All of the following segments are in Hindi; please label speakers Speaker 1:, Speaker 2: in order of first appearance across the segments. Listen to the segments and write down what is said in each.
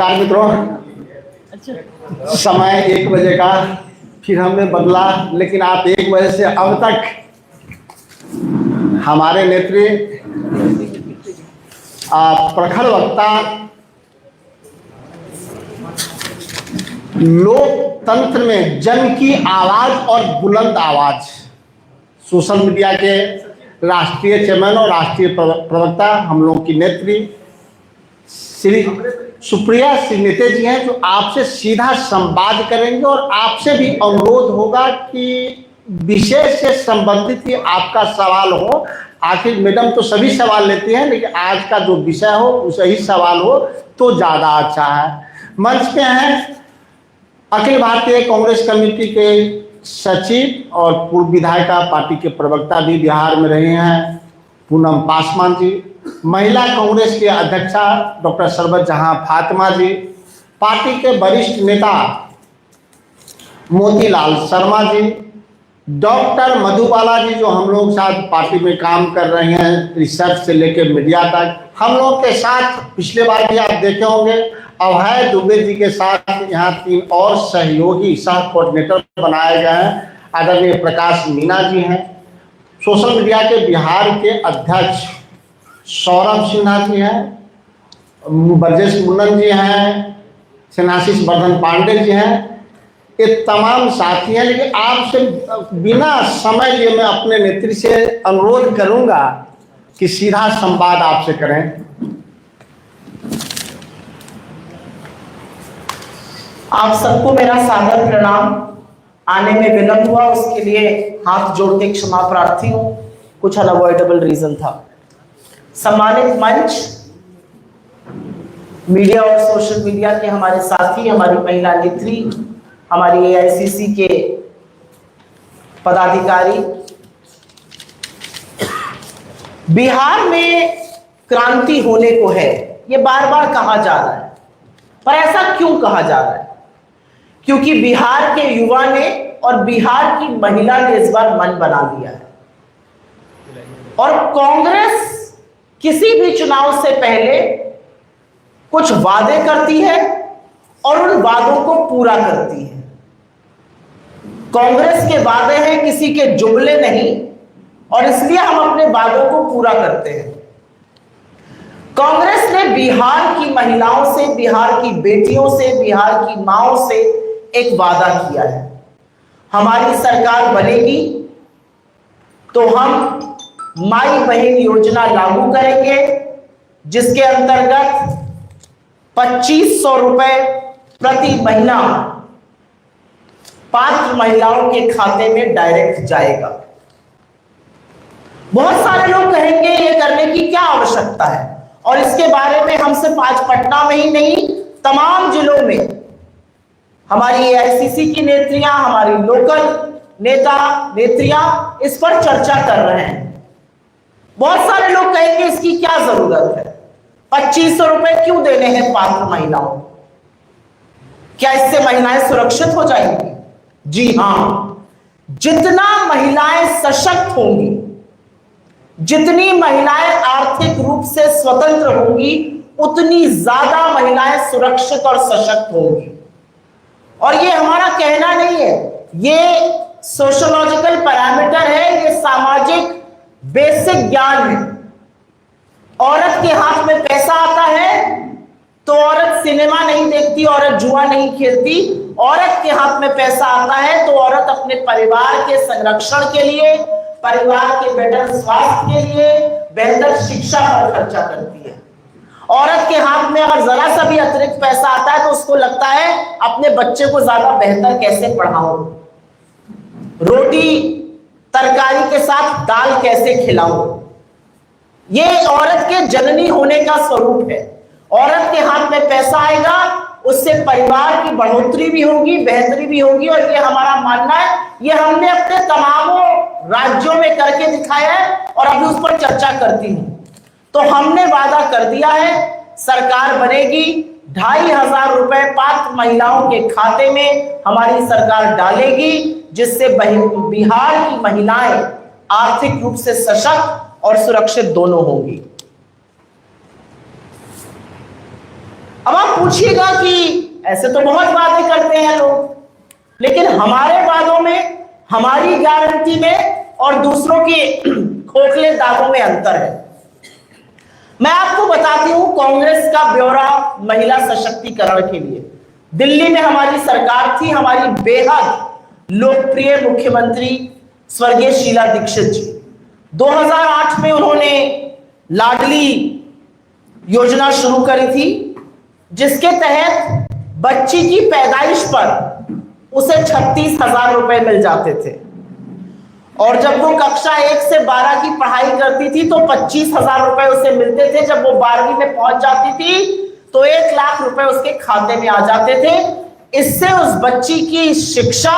Speaker 1: नमस्कार मित्रों। समय 1 बजे का फिर हमने बदला, लेकिन आप 1 बजे से अब तक हमारे नेत्री प्रखर वक्ता, लोकतंत्र में जन की आवाज और बुलंद आवाज, सोशल मीडिया के राष्ट्रीय चेयरमैन और राष्ट्रीय प्रवक्ता हम लोगों की नेत्री श्री सुप्रिया श्रीनेते जी हैं, जो आपसे सीधा संवाद करेंगे और आपसे भी अनुरोध होगा कि विषय से संबंधित ही आपका सवाल हो। आखिर मैडम तो सभी सवाल लेती हैं, लेकिन आज का जो विषय हो उसे ही सवाल हो तो ज़्यादा अच्छा है। मंच पे हैं अखिल भारतीय कांग्रेस कमेटी के सचिव और पूर्व विधायिका, पार्टी के प्रवक्ता भी बिहार में रहे हैं, पूनम पासवान जी, महिला कांग्रेस के अध्यक्षा डॉक्टर सरबत जहां फातिमा जी, पार्टी के वरिष्ठ नेता मोतीलाल शर्मा जी, डॉक्टर मधुबाला जी जो हम लोग साथ पार्टी में काम कर रहे हैं, रिसर्च से लेकर मीडिया तक। हम लोग के साथ पिछले बार भी आप देखे होंगे अभय दुबे जी के साथ यहाँ 3 और सहयोगी सह कोऑर्डिनेटर बनाए गए हैं। आदरणीय प्रकाश मीना जी हैं, सोशल मीडिया के बिहार के अध्यक्ष सौरभ सिन्हा जी हैं, ब्रजेश मुन्नन जी हैं, सेनाशीष वर्धन पांडे जी हैं, ये तमाम साथी हैं। लेकिन आपसे बिना समय लिए मैं अपने नेत्री से अनुरोध करूंगा कि सीधा संवाद आपसे करें।
Speaker 2: आप सबको मेरा सादर प्रणाम। आने में विलंब हुआ उसके लिए हाथ जोड़ के क्षमा प्रार्थी हूँ, कुछ अनअवॉइडेबल रीजन था। सम्मानित मंच, मीडिया और सोशल मीडिया के हमारे साथी, हमारी महिला नेत्री, हमारी एआईसीसी के पदाधिकारी, बिहार में क्रांति होने को है, ये बार बार कहा जा रहा है। पर ऐसा क्यों कहा जा रहा है? क्योंकि बिहार के युवा ने और बिहार की महिला ने इस बार मन बना लिया है और कांग्रेस किसी भी चुनाव से पहले कुछ वादे करती है और उन वादों को पूरा करती है। कांग्रेस के वादे हैं किसी के जुमले नहीं, और इसलिए हम अपने वादों को पूरा करते हैं। कांग्रेस ने बिहार की महिलाओं से, बिहार की बेटियों से, बिहार की मांओं से एक वादा किया है, हमारी सरकार बनेगी तो हम माई बहन योजना लागू करेंगे, जिसके अंतर्गत 2500 रुपए प्रति महीना पात्र महिलाओं के खाते में डायरेक्ट जाएगा। बहुत सारे लोग कहेंगे ये करने की क्या आवश्यकता है, और इसके बारे में हम सिर्फ आज पटना में ही नहीं, तमाम जिलों में हमारी एआईसीसी की नेत्रियां, हमारी लोकल नेता नेत्रियां इस पर चर्चा कर रहे हैं। बहुत सारे लोग कहेंगे इसकी क्या जरूरत है, 2500 रुपए क्यों देने हैं पात्र महिलाओं, क्या इससे महिलाएं सुरक्षित हो जाएंगी? जी हां, जितना महिलाएं सशक्त होंगी, जितनी महिलाएं आर्थिक रूप से स्वतंत्र होंगी, उतनी ज्यादा महिलाएं सुरक्षित और सशक्त होंगी। और ये हमारा कहना नहीं है, ये सोशियोलॉजिकल पैरामीटर है, ये सामाजिक बेसिक ज्ञान है। औरत के हाथ में पैसा आता है तो औरत सिनेमा नहीं देखती, औरत जुआ नहीं खेलती। औरत के हाथ में पैसा आता है तो औरत अपने परिवार के संरक्षण के लिए, परिवार के बेहतर स्वास्थ्य के लिए, बेहतर शिक्षा पर खर्चा करती है। औरत के हाथ में अगर जरा सा भी अतिरिक्त पैसा आता है तो उसको लगता है अपने बच्चे को ज्यादा बेहतर कैसे पढ़ाऊं, रोटी तरकारी के साथ दाल कैसे खिलाऊं। ये औरत के जननी होने का स्वरूप है। औरत के हाथ में पैसा आएगा, उससे परिवार की बढ़ोतरी भी होगी, बेहतरी भी होगी, और ये हमारा मानना है। ये हमने अपने तमामों राज्यों में करके दिखाया है और अभी उस पर चर्चा करती हूं। तो हमने वादा कर दिया है, सरकार बनेगी, 2500 रुपए पात्र महिलाओं के खाते में हमारी सरकार डालेगी, जिससे बिहार की महिलाएं आर्थिक रूप से सशक्त और सुरक्षित दोनों होंगी। अब आप पूछिएगा कि ऐसे तो बहुत वादे करते हैं लोग, लेकिन हमारे वादों में, हमारी गारंटी में और दूसरों के खोखले दावों में अंतर है। मैं आपको बताती हूं कांग्रेस का ब्यौरा महिला सशक्तिकरण के लिए। दिल्ली में हमारी सरकार थी, हमारी बेहद लोकप्रिय मुख्यमंत्री स्वर्गीय शीला दीक्षित जी। 2008 में उन्होंने लाडली योजना शुरू करी थी, जिसके तहत बच्ची की पैदाइश पर उसे 36,000 रुपए मिल जाते थे, और जब वो कक्षा 1 से 12 की पढ़ाई करती थी तो 25,000 रुपए उसे मिलते थे। जब वो 12वीं में पहुंच जाती थी तो 1 लाख रुपए उसके खाते में आ जाते थे। इससे उस बच्ची की शिक्षा,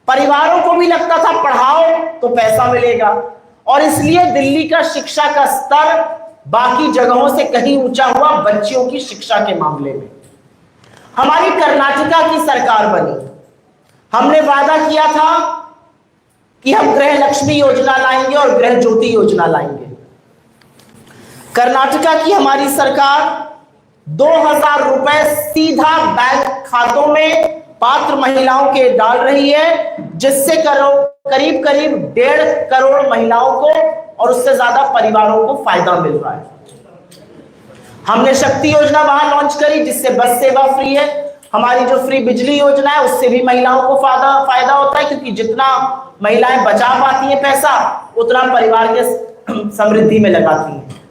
Speaker 2: परिवारों को भी लगता था पढ़ाओ तो पैसा मिलेगा, और इसलिए दिल्ली का शिक्षा का स्तर बाकी जगहों से कहीं ऊंचा हुआ बच्चियों की शिक्षा के मामले में। हमारी कर्नाटका की सरकार बनी, हमने वादा किया था कि हम गृह लक्ष्मी योजना लाएंगे और गृह ज्योति योजना लाएंगे। कर्नाटका की हमारी सरकार 2,000 रुपए सीधा बैंक खातों में पात्र महिलाओं के डाल रही है, जिससे करीब करीब 1.5 करोड़ महिलाओं को और उससे ज्यादा परिवारों को फायदा मिल रहा है। हमने शक्ति योजना वहां लॉन्च करी, जिससे बस सेवा फ्री है। हमारी जो फ्री बिजली योजना है उससे भी महिलाओं को फायदा होता है, क्योंकि जितना महिलाएं बचा पाती हैं पैसा, उतना परिवार के समृद्धि में लगाती हैं।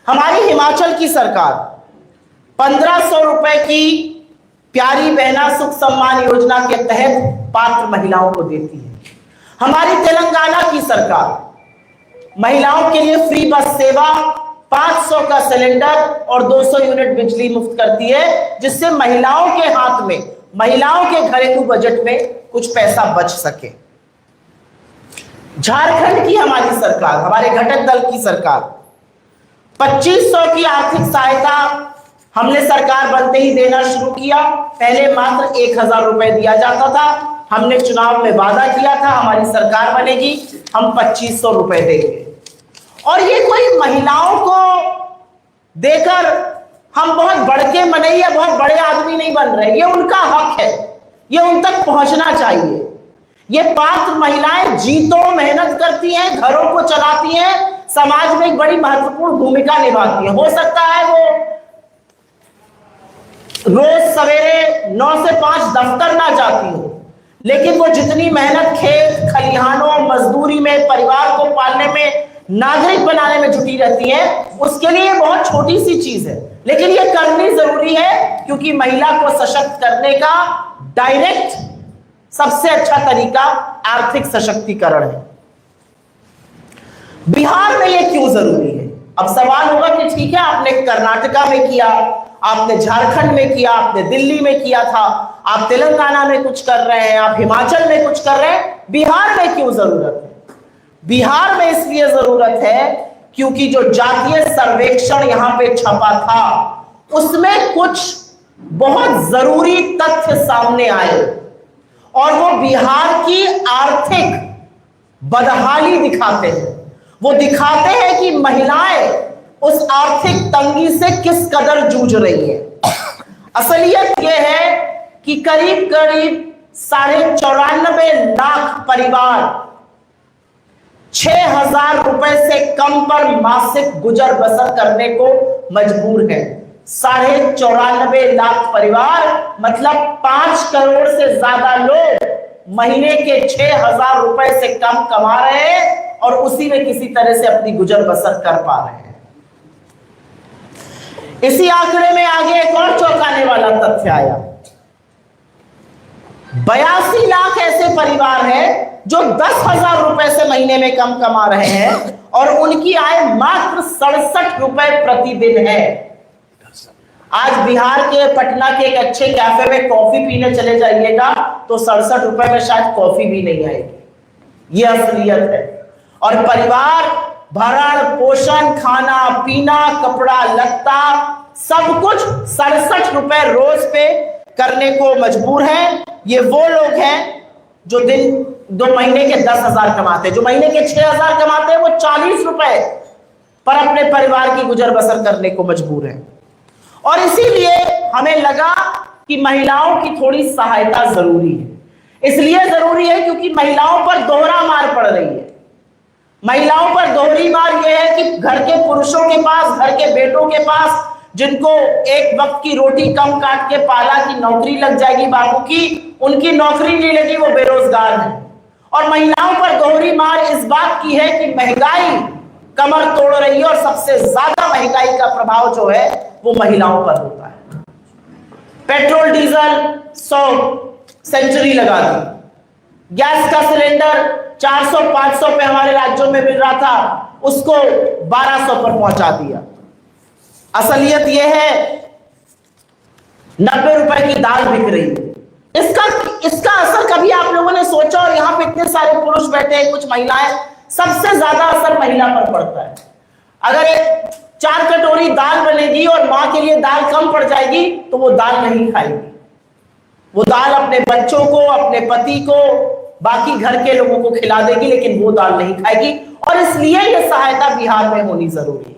Speaker 2: हमारी हिमाचल की सरकार 1,500 रुपए की प्यारी बहना सुख सम्मान योजना के तहत पात्र महिलाओं को देती है। हमारी तेलंगाना की सरकार महिलाओं के लिए फ्री बस सेवा, 500 का सिलेंडर और 200 यूनिट बिजली मुफ्त करती है, जिससे महिलाओं के हाथ में, महिलाओं के घरेलू बजट में कुछ पैसा बच सके। झारखंड की हमारी सरकार, हमारे घटक दल की सरकार, 2500 की आर्थिक सहायता हमने सरकार बनते ही देना शुरू किया। पहले मात्र 1,000 रुपए दिया जाता था। हमने चुनाव में वादा किया था हमारी सरकार बनेगी, हम 2500 रुपए देंगे। और ये कोई महिलाओं को देकर हम बहुत बड़के मनैया, बहुत बड़े आदमी नहीं बन रहे, ये उनका हक है, ये उन तक पहुंचना चाहिए। ये पात्र महिलाएं जीतों मेहनत करती हैं, घरों को चलाती हैं, समाज में एक बड़ी महत्वपूर्ण भूमिका निभाती हैं। हो सकता है वो रोज सवेरे 9 से 5 दफ्तर ना जाती हो, लेकिन वो जितनी मेहनत खेत खलिहानों, मजदूरी में, परिवार को पालने में, नागरिक बनाने में जुटी रहती है, उसके लिए बहुत छोटी सी चीज है, लेकिन ये करनी जरूरी है, क्योंकि महिला को सशक्त करने का डायरेक्ट सबसे अच्छा तरीका आर्थिक सशक्तिकरण है। बिहार में ये क्यों जरूरी है? अब सवाल होगा कि ठीक है, आपने कर्नाटका में किया, आपने झारखंड में किया, आपने दिल्ली में किया था, आप तेलंगाना में कुछ कर रहे हैं, आप हिमाचल में कुछ कर रहे हैं, बिहार में क्यों जरूरत है? बिहार में इसलिए जरूरत है क्योंकि जो जातीय सर्वेक्षण यहां पे छपा था, उसमें कुछ बहुत जरूरी तथ्य सामने आए, और वो बिहार की आर्थिक बदहाली दिखाते हैं। वो दिखाते हैं कि महिलाएं उस आर्थिक तंगी से किस कदर जूझ रही है। असलियत यह है कि करीब करीब 94.5 लाख परिवार 6,000 रुपए से कम पर मासिक गुजर बसर करने को मजबूर है। 94.5 लाख परिवार मतलब 5 करोड़ से ज्यादा लोग महीने के 6,000 रुपए से कम कमा रहे हैं और उसी में किसी तरह से अपनी गुजर बसर कर पा रहे हैं। इसी आंकड़े में आगे एक और चौंकाने वाला तथ्य आया। 82 लाख ऐसे परिवार हैं जो 10,000 रुपए से महीने में कम कमा रहे हैं और उनकी आय मात्र 67 रुपए प्रतिदिन है। आज बिहार के पटना के एक अच्छे कैफे में कॉफी पीने चले जाइएगा तो 67 रुपए में शायद कॉफी भी नहीं आएगी। यह असलियत है। और परिवार भरण पोषण, खाना पीना, कपड़ा लत्ता, सब कुछ 67 रुपए रोज पे करने को मजबूर है। ये वो लोग हैं जो दो महीने के 10,000 कमाते हैं, जो महीने के 6,000 कमाते हैं, वो 40 रुपए पर अपने परिवार की गुजर बसर करने को मजबूर है। और इसीलिए हमें लगा कि महिलाओं की थोड़ी सहायता जरूरी है। इसलिए जरूरी है क्योंकि महिलाओं पर दोहरा मार पड़ रही है। महिलाओं पर दोहरी मार यह है कि घर के पुरुषों के पास, घर के बेटों के पास, जिनको एक वक्त की रोटी कम काट के पाला कि नौकरी लग जाएगी बाबू की, उनकी नौकरी नहीं लगी, वो बेरोजगार है। और महिलाओं पर दोहरी मार इस बात की है कि महंगाई कमर तोड़ रही है और सबसे ज्यादा महंगाई का प्रभाव जो है वो महिलाओं पर होता है। पेट्रोल डीजल 100 सेंचुरी लगा दी, गैस का सिलेंडर 400-500 पे हमारे राज्यों में मिल रहा था, उसको 1200 पर पहुंचा दिया। असलियत यह है 90 रुपए की दाल बिक रही है। इसका असर कभी आप लोगों ने सोचा? और यहां पे इतने सारे पुरुष बैठे हैं, कुछ महिलाएं, सबसे ज्यादा असर महिला पर पड़ता है। अगर एक 4 कटोरी दाल बनेगी और मां के लिए दाल कम पड़ जाएगी तो वो दाल नहीं खाएगी। वो दाल अपने बच्चों को, अपने पति को, बाकी घर के लोगों को खिला देगी, लेकिन वो दाल नहीं खाएगी। और इसलिए यह सहायता बिहार में होनी जरूरी है।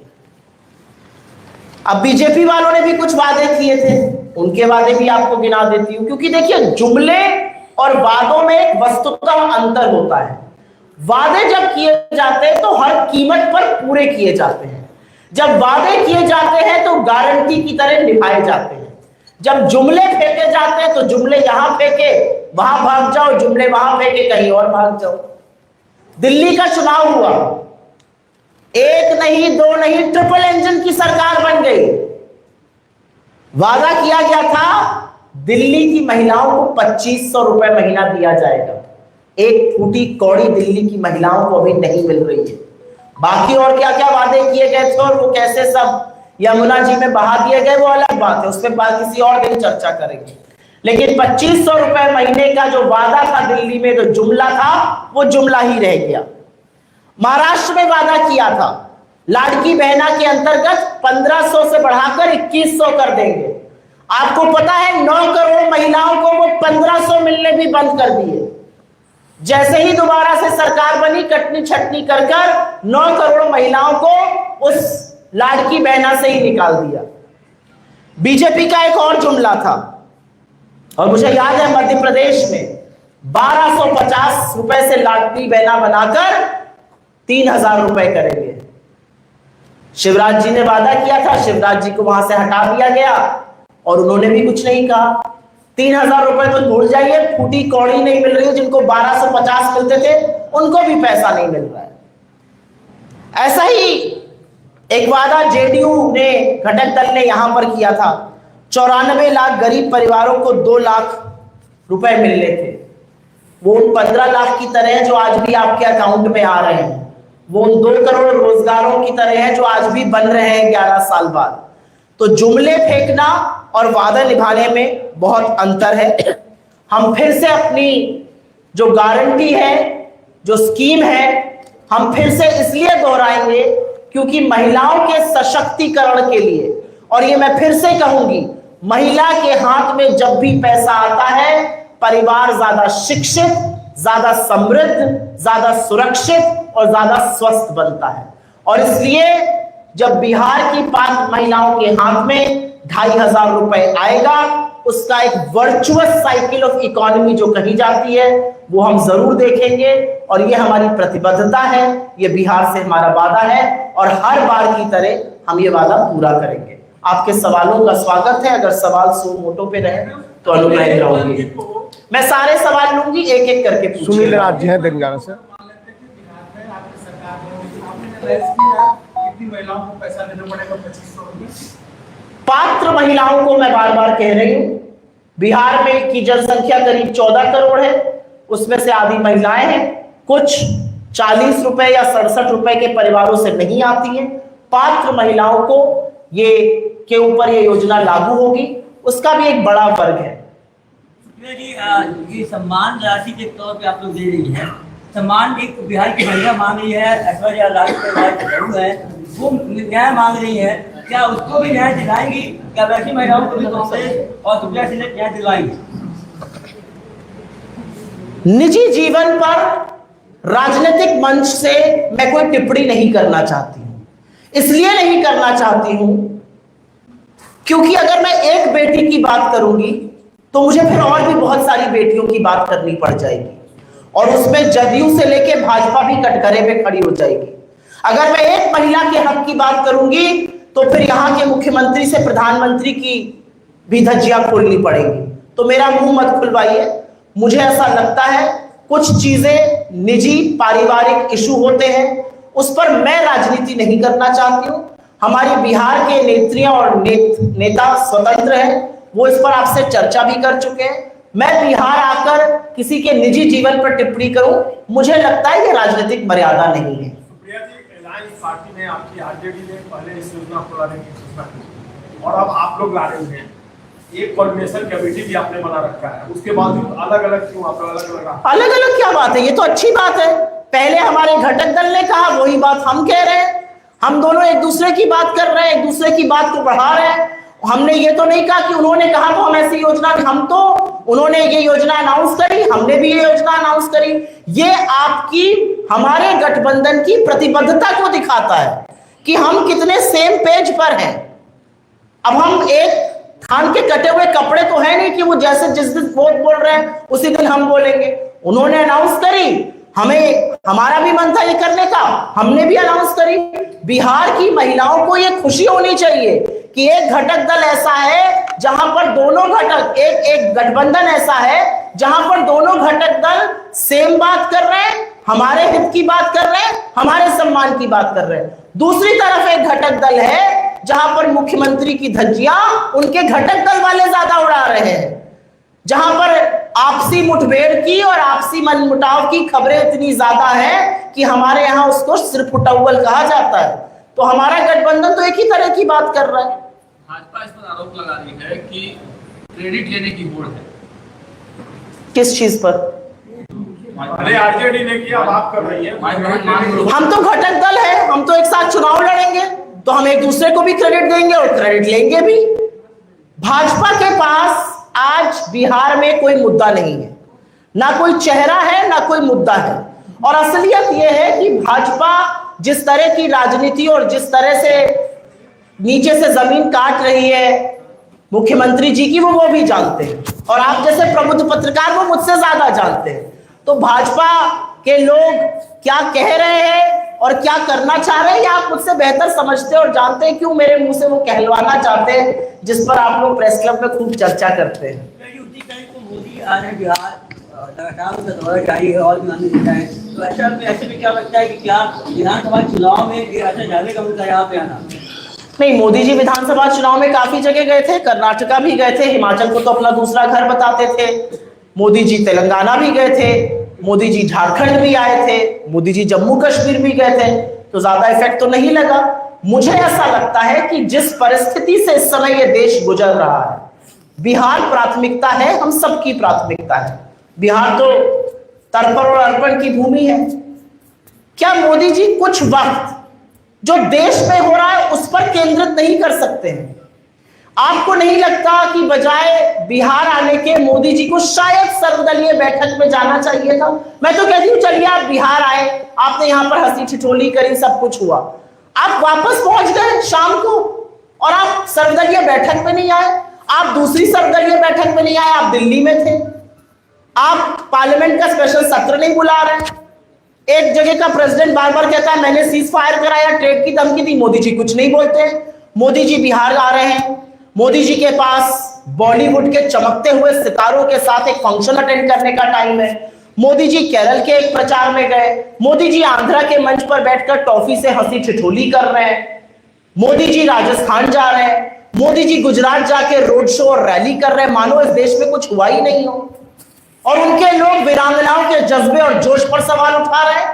Speaker 2: अब बीजेपी वालों ने भी कुछ वादे किए थे, उनके वादे भी आपको गिना देती हूं, क्योंकि देखिए जुमले और वादों में एक वस्तुतः अंतर होता है। वादे जब किए जाते हैं तो हर कीमत पर पूरे किए जाते हैं। जब वादे किए जाते हैं तो गारंटी की तरह निभाए जाते हैं। जब जुमले फेंके जाते हैं तो जुमले यहां फेंके वहां भाग जाओ, जुमले वहां फेंके कहीं और भाग जाओ। दिल्ली का चुनाव हुआ, 1 नहीं 2 नहीं, ट्रिपल इंजन की सरकार बन गई। वादा किया गया था दिल्ली की महिलाओं को 2500 रुपए महीना दिया जाएगा। एक फूटी कौड़ी दिल्ली की महिलाओं को अभी नहीं मिल रही है। बाकी और क्या क्या वादे किए गए थे और वो कैसे सब यमुना जी में बहा दिए गए, वो अलग बात है, उस पर बात किसी और दिन चर्चा करेंगे। लेकिन 2500 रुपए महीने का जो वादा था दिल्ली में, जो जुमला था, वो जुमला ही रह गया। महाराष्ट्र में वादा किया था लाड़की बहना के अंतर्गत 1500 से बढ़ाकर 2100 कर देंगे। आपको पता है 9 करोड़ महिलाओं को वो 1500 मिलने भी बंद कर दिए। जैसे ही दोबारा से सरकार बनी, कटनी छटनी कर 9 करोड़ महिलाओं को उस लाड़की बहना से ही निकाल दिया। बीजेपी का एक और जुमला था, और मुझे याद है मध्य प्रदेश में 1250 रुपए से लाड़की बहना बनाकर 3000 रुपए करेंगे। शिवराज जी ने वादा किया था, शिवराज जी को वहां से हटा दिया गया और उन्होंने भी कुछ नहीं कहा। 3000 रुपए तो भूल जाइए, फूटी कौड़ी नहीं मिल रही है। जिनको 1250 मिलते थे उनको भी पैसा नहीं मिल रहा है। ऐसा ही एक वादा जेडीयू ने, घटक दल ने यहां पर किया था। 94 लाख गरीब परिवारों को 2 लाख रुपए मिलने थे। वो उन 15 लाख की तरह है जो आज भी आपके अकाउंट में आ रहे हैं। वो उन 2 करोड़ रोजगारों की तरह है जो आज भी बन रहे हैं 11 साल बाद। तो जुमले फेंकना और वादा निभाने में बहुत अंतर है। हम फिर से अपनी जो गारंटी है, जो स्कीम है, हम फिर से इसलिए दोहराएंगे क्योंकि महिलाओं के सशक्तिकरण के लिए, और ये मैं फिर से कहूंगी, महिला के हाथ में जब भी पैसा आता है, परिवार ज्यादा शिक्षित, ज्यादा समृद्ध, ज्यादा सुरक्षित और ज्यादा स्वस्थ बनता है। और इसलिए जब बिहार की पात्र महिलाओं के हाथ में 2500 रुपए आएगा, उसका एक वर्चुअस साइकिल ऑफ इकोनॉमी जो कही जाती है, वो हम जरूर देखेंगे। और ये हमारी प्रतिबद्धता है, ये बिहार से हमारा वादा है, और हर बार की तरह हम ये वादा पूरा करेंगे। आपके सवालों का स्वागत है। अगर सवाल सो मोटो पे रहे तो अनुग्रह कराऊंगी। मैं सारे सवाल लूंगी, एक एक करके।
Speaker 1: सुनील राज्य है तेलंगाना से।
Speaker 3: महिलाओं को पैसा देना पड़ेगा 2500।
Speaker 2: पात्र महिलाओं को मैं बार बार कह रही हूं, बिहार में की जनसंख्या करीब 14 करोड़ है, उसमें से आधी महिलाएं हैं। कुछ 40 रुपए या 67 रुपए के परिवारों से नहीं आती है। पात्र महिलाओं को ये के ऊपर ये योजना लागू होगी, उसका भी एक बड़ा वर्ग है।
Speaker 4: ये सम्मान राशि के तौर पे आप लोग दे रही हैं, सम्मान एक बिहार की महिला मांग रही है, ऐश्वर्या राय है, वो न्याय मांग रही है, क्या उसको भी न्याय दिलाएंगी? क्या वैसी महिलाओं को भी कांग्रेस और सुप्रिया से न्याय दिलवाएंगी?
Speaker 2: निजी जीवन पर राजनीतिक मंच से मैं कोई टिप्पणी नहीं करना चाहती हूं। इसलिए नहीं करना चाहती हूं क्योंकि अगर मैं एक बेटी की बात करूंगी तो मुझे फिर और भी बहुत सारी बेटियों की बात करनी पड़ जाएगी, और उसमें जदयू से लेके भाजपा भी कटघरे पे खड़ी हो जाएगी। अगर मैं एक महिला के हक की बात करूंगी तो फिर यहाँ के मुख्यमंत्री से प्रधानमंत्री की भी धज्जियां खोलनी पड़ेगी। तो मेरा मुंह मत खुलवाइए। मुझे ऐसा लगता है कुछ चीजें निजी पारिवारिक इशू होते हैं, उस पर मैं राजनीति नहीं करना चाहती हूं। हमारी बिहार के नेत्रियां और नेता स्वतंत्र हैं, वो इस पर आपसे चर्चा भी कर चुके हैं। मैं बिहार आकर किसी के निजी जीवन पर टिप्पणी करूं, मुझे लगता है ये राजनीतिक मर्यादा नहीं है।
Speaker 3: सुप्रिया जी, अलायंस पार्टी ने, आपकी आरजेडी ने पहले इस योजना को लाने की घोषणा की और अब आप लोग ला रहे हैं। एक कोऑर्डिनेशन कमेटी भी आपने बना रखा है, उसके बावजूद अलग अलग क्यों? आप अलग अलग
Speaker 2: क्या बात है? ये तो अच्छी बात है। पहले हमारे घटक दल ने कहा, वही बात हम कह रहे हैं। हम दोनों एक दूसरे की बात कर रहे हैं, एक दूसरे की बात को बढ़ा रहे हैं। हमने ये तो नहीं कहा कि उन्होंने कहा तो हम ऐसी योजना, हम तो, उन्होंने ये योजना अनाउंस करी, हमने भी ये योजना अनाउंस करी। ये आपकी, हमारे गठबंधन की प्रतिबद्धता को दिखाता है कि हम कितने सेम पेज पर हैं। अब हम एक थान के कटे हुए कपड़े तो है नहीं कि वो जैसे जिस दिन वो बोल रहे हैं उसी दिन हम बोलेंगे। उन्होंने अनाउंस करी, हमें, हमारा भी मन था ये करने का, हमने भी अनाउंस करी। बिहार की महिलाओं को ये खुशी होनी चाहिए कि एक घटक दल ऐसा है जहां पर दोनों घटक, एक गठबंधन ऐसा है जहां पर दोनों घटक दल सेम बात कर रहे हैं, हमारे हित की बात कर रहे हैं, हमारे सम्मान की बात कर रहे हैं। दूसरी तरफ एक घटक दल है जहां पर मुख्यमंत्री की धज्जियां उनके घटक दल वाले ज्यादा उड़ा रहे हैं, जहां पर आपसी मुठभेड़ की और आपसी मनमुटाव की खबरें इतनी ज्यादा हैं कि हमारे यहां उसको सिरफुटौल कहा जाता है। तो हमारा गठबंधन तो एक ही तरह की बात कर रहा है।
Speaker 5: भाजपा इस पर आरोप लगा रही है कि क्रेडिट लेने की होड़ है।
Speaker 2: किस चीज पर?
Speaker 3: अरे आरजेडी ने किया, अब आप कर रही है।
Speaker 2: हम तो घटक दल है, हम तो एक साथ चुनाव लड़ेंगे, तो हम एक दूसरे को भी क्रेडिट देंगे और क्रेडिट लेंगे भी। भाजपा के पास आज बिहार में कोई मुद्दा नहीं है, ना कोई चेहरा है, ना कोई मुद्दा है। और असलियत यह है कि भाजपा जिस तरह की राजनीति और जिस तरह से नीचे से जमीन काट रही है मुख्यमंत्री जी की, वो भी जानते हैं, और आप जैसे प्रबुद्ध पत्रकार वो मुझसे ज्यादा जानते हैं। तो भाजपा के लोग क्या कह रहे हैं और क्या करना चाह रहे हैं, आप मुझसे बेहतर समझते और जानते हैं। क्यों मेरे मुंह से वो कहलवाना चाहते हैं जिस पर आप लोग प्रेस क्लब में खूब चर्चा करते हैं।
Speaker 4: मोदी आ रहे बिहार, लगातार उनका दौरा जारी है और भी आने देता है, तो ऐसे में क्या लगता है कि क्या विधानसभा चुनाव में ऐसा जाने का उनका यहाँ पे आना?
Speaker 2: नहीं, मोदी जी विधानसभा चुनाव में काफी जगह गए थे, कर्नाटका भी गए थे, हिमाचल को तो अपना दूसरा घर बताते थे। मोदी जी तेलंगाना भी गए थे, मोदी जी झारखंड भी आए थे, मोदी जी जम्मू कश्मीर भी गए थे। तो ज्यादा इफेक्ट तो नहीं लगा। मुझे ऐसा लगता है कि जिस परिस्थिति से इस समय यह देश गुजर रहा है, बिहार प्राथमिकता है, हम सबकी प्राथमिकता है। बिहार तो तर्पण और अर्पण की भूमि है। क्या मोदी जी कुछ वक्त जो देश में हो रहा है उस पर केंद्रित नहीं कर सकते हैं? आपको नहीं लगता कि बजाय बिहार आने के मोदी जी को शायद सर्वदलीय बैठक में जाना चाहिए था? मैं तो कहती हूं चलिए आप बिहार आए, आपने यहां पर हंसी ठिठोली करी, सब कुछ हुआ, आप वापस पहुंच गए शाम को और आप सर्वदलीय बैठक में नहीं आए, आप दूसरी सर्वदलीय बैठक में नहीं आए, आप दिल्ली में थे, आप पार्लियामेंट का स्पेशल सत्र नहीं बुला रहे। एक जगह का प्रेसिडेंट बार बार कहता है मैंने सीज फायर कराया, ट्रेड की धमकी दी, मोदी जी कुछ नहीं बोलते। मोदी जी बिहार आ रहे हैं, मोदी जी के पास बॉलीवुड के चमकते हुए सितारों के साथ एक फंक्शन अटेंड करने का टाइम है। मोदी जी केरल के एक प्रचार में गए, मोदी जी आंध्रा के मंच पर बैठकर टॉफी से हंसी ठिठोली कर रहे हैं, मोदी जी राजस्थान जा रहे हैं, मोदी जी गुजरात जाके रोड शो और रैली कर रहे हैं, मानो इस देश में कुछ हुआ ही नहीं हो। और उनके लोग वीरांगनाओं के जज्बे और जोश पर सवाल उठा रहे हैं।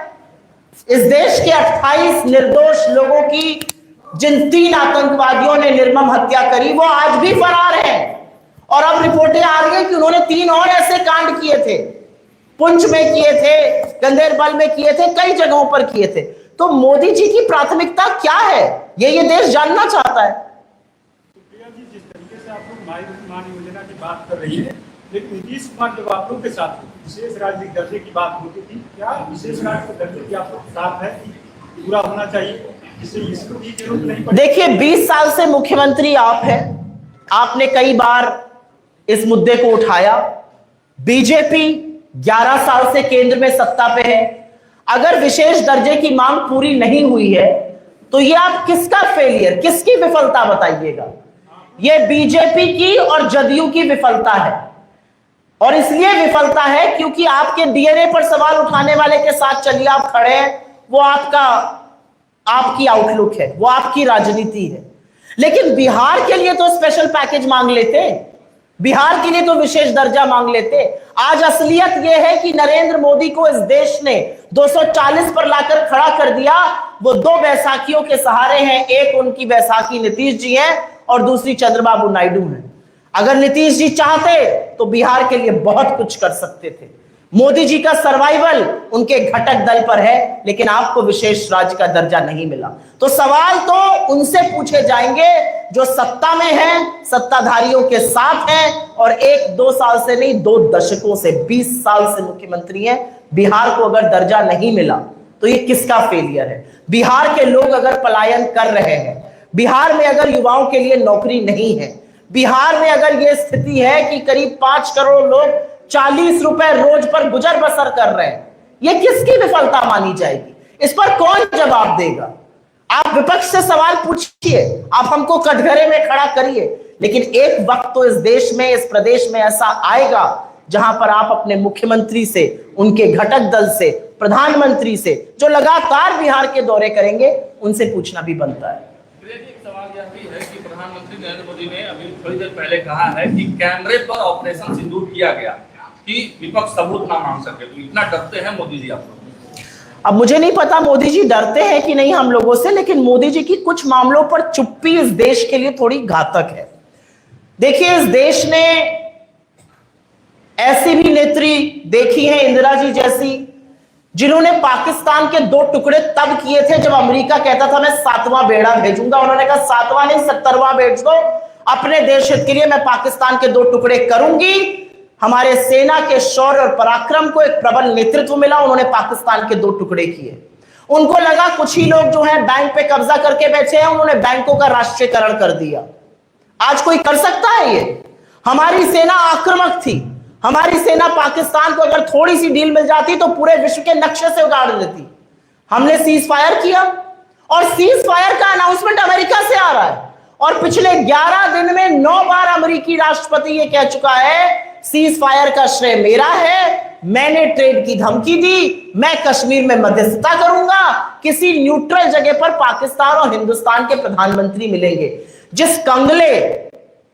Speaker 2: इस देश के 28 निर्दोष लोगों की जिन 3 आतंकवादियों ने निर्मम हत्या करी, वो आज भी फरार हैं। और अब रिपोर्टें आ रही है कि उन्होंने 3 और ऐसे कांड किए थे, पुंछ में किए थे, गंदेरबल में किए थे, कई जगहों पर किए थे। तो मोदी जी की प्राथमिकता क्या है, ये देश जानना चाहता है।
Speaker 3: सुप्रिया जी, जिस तरीके से आप लोग मान योजना की बात कर रही है, लेकिन नीतीश कुमार जब आप लोग के साथ विशेष राजनीतिक दर्जे की बात होती थी, क्या विशेष राजनीतिक दर्जे की आप लोग साथ है कि पूरा होना चाहिए, जिससे इसको भी जरूरत नहीं पड़े?
Speaker 2: देखिए, 20 साल से मुख्यमंत्री आप हैं, आपने कई बार इस मुद्दे को उठाया। बीजेपी 11 साल से केंद्र में सत्ता पे है। अगर विशेष दर्जे की मांग पूरी नहीं हुई है तो ये आप किसका फेलियर, किसकी विफलता बताइएगा? ये बीजेपी की और जदयू की विफलता है। और इसलिए विफलता है क्योंकि आपके डीएनए पर सवाल उठाने वाले के साथ चलिए आप खड़े हैं, वो आपकी आउटलुक है, वो आपकी राजनीति है। लेकिन बिहार के लिए तो स्पेशल पैकेज मांग लेते, बिहार के लिए तो विशेष दर्जा मांग लेते। आज असलियत यह है कि नरेंद्र मोदी को इस देश ने 240 पर लाकर खड़ा कर दिया। वो दो बैसाखियों के सहारे हैं, एक उनकी बैसाखी नीतीश जी है और दूसरी चंद्रबाबू नायडू है। अगर नीतीश जी चाहते तो बिहार के लिए बहुत कुछ कर सकते थे। मोदी जी का सर्वाइवल उनके घटक दल पर है, लेकिन आपको विशेष राज्य का दर्जा नहीं मिला। तो सवाल तो उनसे पूछे जाएंगे जो सत्ता में हैं, सत्ताधारियों के साथ हैं और 1-2 साल से नहीं 2 दशकों से 20 साल से मुख्यमंत्री हैं। बिहार को अगर दर्जा नहीं मिला तो ये किसका फेलियर है? बिहार के लोग अगर पलायन कर रहे हैं, बिहार में अगर युवाओं के लिए नौकरी नहीं है, बिहार में अगर यह स्थिति है कि करीब 5 करोड़ लोग 40 रुपए रोज पर गुजर बसर कर रहे हैं, ये किसकी विफलता मानी जाएगी? इस पर कौन जवाब देगा? आप विपक्ष से सवाल पूछिए, आप हमको कटघरे में खड़ा करिए, लेकिन एक वक्त तो इस देश में, इस प्रदेश में ऐसा आएगा जहां पर आप अपने मुख्यमंत्री से, उनके घटक दल से, प्रधानमंत्री से, जो लगातार बिहार के दौरे करेंगे, उनसे पूछना भी बनता है।
Speaker 5: एक सवाल यह भी है कि प्रधानमंत्री नरेंद्र मोदी ने अभी थोड़ी देर पहले कहा है कि कैमरे पर ऑपरेशन सिंदूर किया गया कि विपक्ष सबूत ना मांग सके, तो इतना डरते हैं मोदी जी आप लोग?
Speaker 2: अब मुझे नहीं पता मोदी जी डरते हैं कि नहीं हम लोगों से, लेकिन मोदी जी की कुछ मामलों पर चुप्पी इस देश के लिए थोड़ी घातक है। देखिए, इस देश ने ऐसी भी नेत्री देखी है, इंदिरा जी जैसी, जिन्होंने पाकिस्तान के 2 टुकड़े तब किए थे जब अमेरिका कहता था मैं 7वां बेड़ा भेजूंगा। उन्होंने कहा 7वां नहीं 70वां भेज दो, अपने देश हित के लिए मैं पाकिस्तान के 2 टुकड़े करूंगी। हमारे सेना के शौर्य और पराक्रम को एक प्रबल नेतृत्व मिला, उन्होंने पाकिस्तान के 2 टुकड़े किए। उनको लगा कुछ ही लोग जो हैं बैंक पे कब्जा करके बैठे हैं, उन्होंने बैंकों का राष्ट्रीयकरण कर दिया। आज कोई कर सकता है ये? हमारी सेना आक्रामक थी, हमारी सेना पाकिस्तान को अगर थोड़ी सी डील मिल जाती तो पूरे विश्व के नक्शे से उगाड़ देती। हमने सीज फायर किया और सीज फायर का अनाउंसमेंट अमेरिका से आ रहा है और पिछले 11 दिन में 9 बार अमेरिकी राष्ट्रपति ये कह चुका है सीज फायर का श्रेय मेरा है, मैंने ट्रेड की धमकी दी, मैं कश्मीर में मध्यस्थता करूंगा। किसी न्यूट्रल जगह पर पाकिस्तान और हिंदुस्तान के प्रधानमंत्री मिलेंगे। जिस कंगले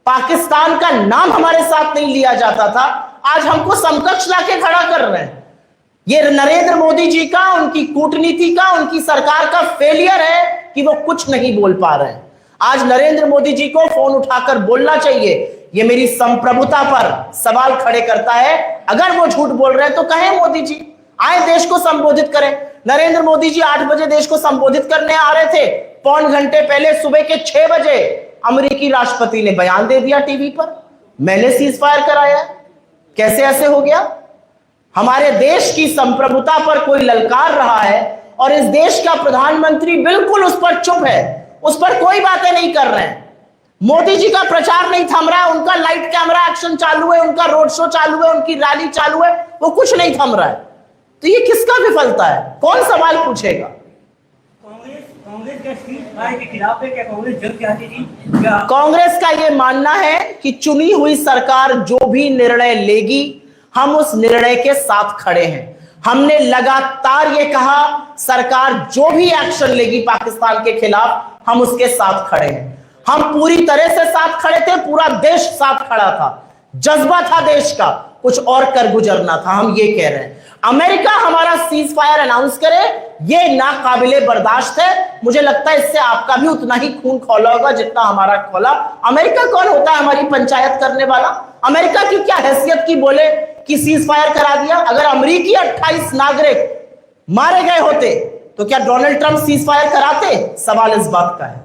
Speaker 2: पाकिस्तान का नाम हमारे साथ नहीं लिया जाता था, आज हमको समकक्ष लाके खड़ा कर रहे हैं। ये नरेंद्र मोदी जी का, उनकी कूटनीति का, उनकी सरकार का फेलियर है कि वो कुछ नहीं बोल पा रहे हैं। आज नरेंद्र मोदी जी को फोन उठाकर बोलना चाहिए। ये मेरी संप्रभुता पर सवाल खड़े करता है। अगर वो झूठ बोल रहे हैं तो कहें मोदी जी, आए देश को संबोधित करें। नरेंद्र मोदी जी 8 बजे देश को संबोधित करने आ रहे थे, पौन घंटे पहले सुबह के 6 बजे अमेरिकी राष्ट्रपति ने बयान दे दिया टीवी पर, मैंने सीज फायर कराया। कैसे ऐसे हो गया? हमारे देश की संप्रभुता पर कोई ललकार रहा है और इस देश का प्रधानमंत्री बिल्कुल उस पर चुप है, उस पर कोई बातें नहीं कर रहे हैं। मोदी जी का प्रचार नहीं थम रहा है, उनका लाइट कैमरा एक्शन चालू है, उनका रोड शो चालू है, उनकी रैली चालू है, वो कुछ नहीं थम रहा है। तो ये किसका विफलता है? कौन सवाल पूछेगा?
Speaker 4: कांग्रेस का सीज फायर के खिलाफ है क्या? कांग्रेस जब चाहती थी?
Speaker 2: कांग्रेस का यह मानना है कि चुनी हुई सरकार जो भी निर्णय लेगी हम उस निर्णय के साथ खड़े हैं। हमने लगातार ये कहा सरकार जो भी एक्शन लेगी पाकिस्तान के खिलाफ हम उसके साथ खड़े हैं। हम पूरी तरह से साथ खड़े थे, पूरा देश साथ खड़ा था, जज्बा था देश का, कुछ और कर गुजरना था। हम ये कह रहे हैं अमेरिका हमारा सीज फायर अनाउंस करे, ये नाकाबिले बर्दाश्त है। मुझे लगता है इससे आपका भी उतना ही खून खौला होगा जितना हमारा खौला। अमेरिका कौन होता है हमारी पंचायत करने वाला? अमेरिका की क्या हैसियत की बोले कि सीज फायर करा दिया? अगर अमेरिकी 28 नागरिक मारे गए होते तो क्या डोनाल्ड ट्रंप सीज फायर कराते? सवाल इस बात का है।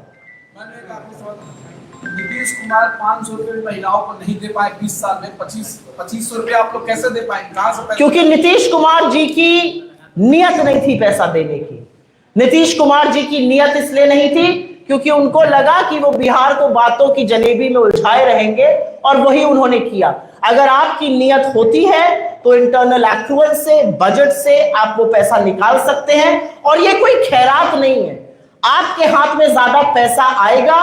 Speaker 6: नीतीश कुमार 500 रुपए महिलाओं को नहीं दे पाए 20 साल में, 2500 रुपए आप लोग कैसे दे पाएंगे? कहां से?
Speaker 2: क्योंकि नीतीश कुमार जी की नियत नहीं थी पैसा देने की। नीतीश कुमार जी की नियत इसलिए नहीं थी क्योंकि उनको लगा कि वो बिहार को बातों की जलेबी में उलझाए रहेंगे, और वही उन्होंने किया। अगर आपकी नियत होती है तो इंटरनल एक्रूअल से, बजट से आप वो पैसा निकाल सकते हैं, और ये कोई खैरात नहीं है। आपके हाथ में ज्यादा पैसा आएगा,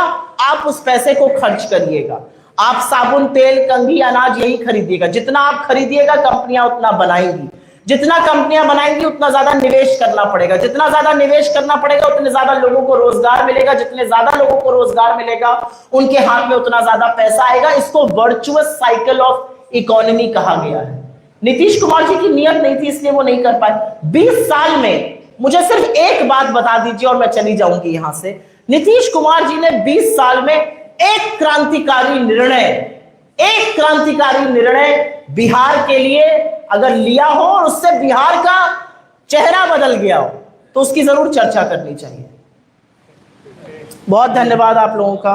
Speaker 2: आप उस पैसे को खर्च करिएगा। आप साबुन, तेल, कंघी, अनाज यही खरीदिएगा। जितना आप खरीदिएगा कंपनियां उतना बनाएंगी, जितना कंपनियां बनाएंगी उतना ज्यादा निवेश करना पड़ेगा, जितना ज्यादा निवेश करना पड़ेगा उतने ज्यादा लोगों को रोजगार मिलेगा, जितने ज्यादा लोगों को रोजगार मिलेगा उनके हाथ में उतना ज्यादा पैसा आएगा। इसको वर्चुअस साइकिल ऑफ इकोनॉमी कहा गया है। नीतीश कुमार जी की नियत नहीं थी, इसलिए वो नहीं कर पाए। 20 साल में मुझे सिर्फ एक बात बता दीजिए और मैं चली जाऊंगी यहां से। नीतीश कुमार जी ने 20 साल में एक क्रांतिकारी निर्णय बिहार के लिए अगर लिया हो और उससे बिहार का चेहरा बदल गया हो तो उसकी जरूर चर्चा करनी चाहिए। बहुत धन्यवाद आप लोगों का।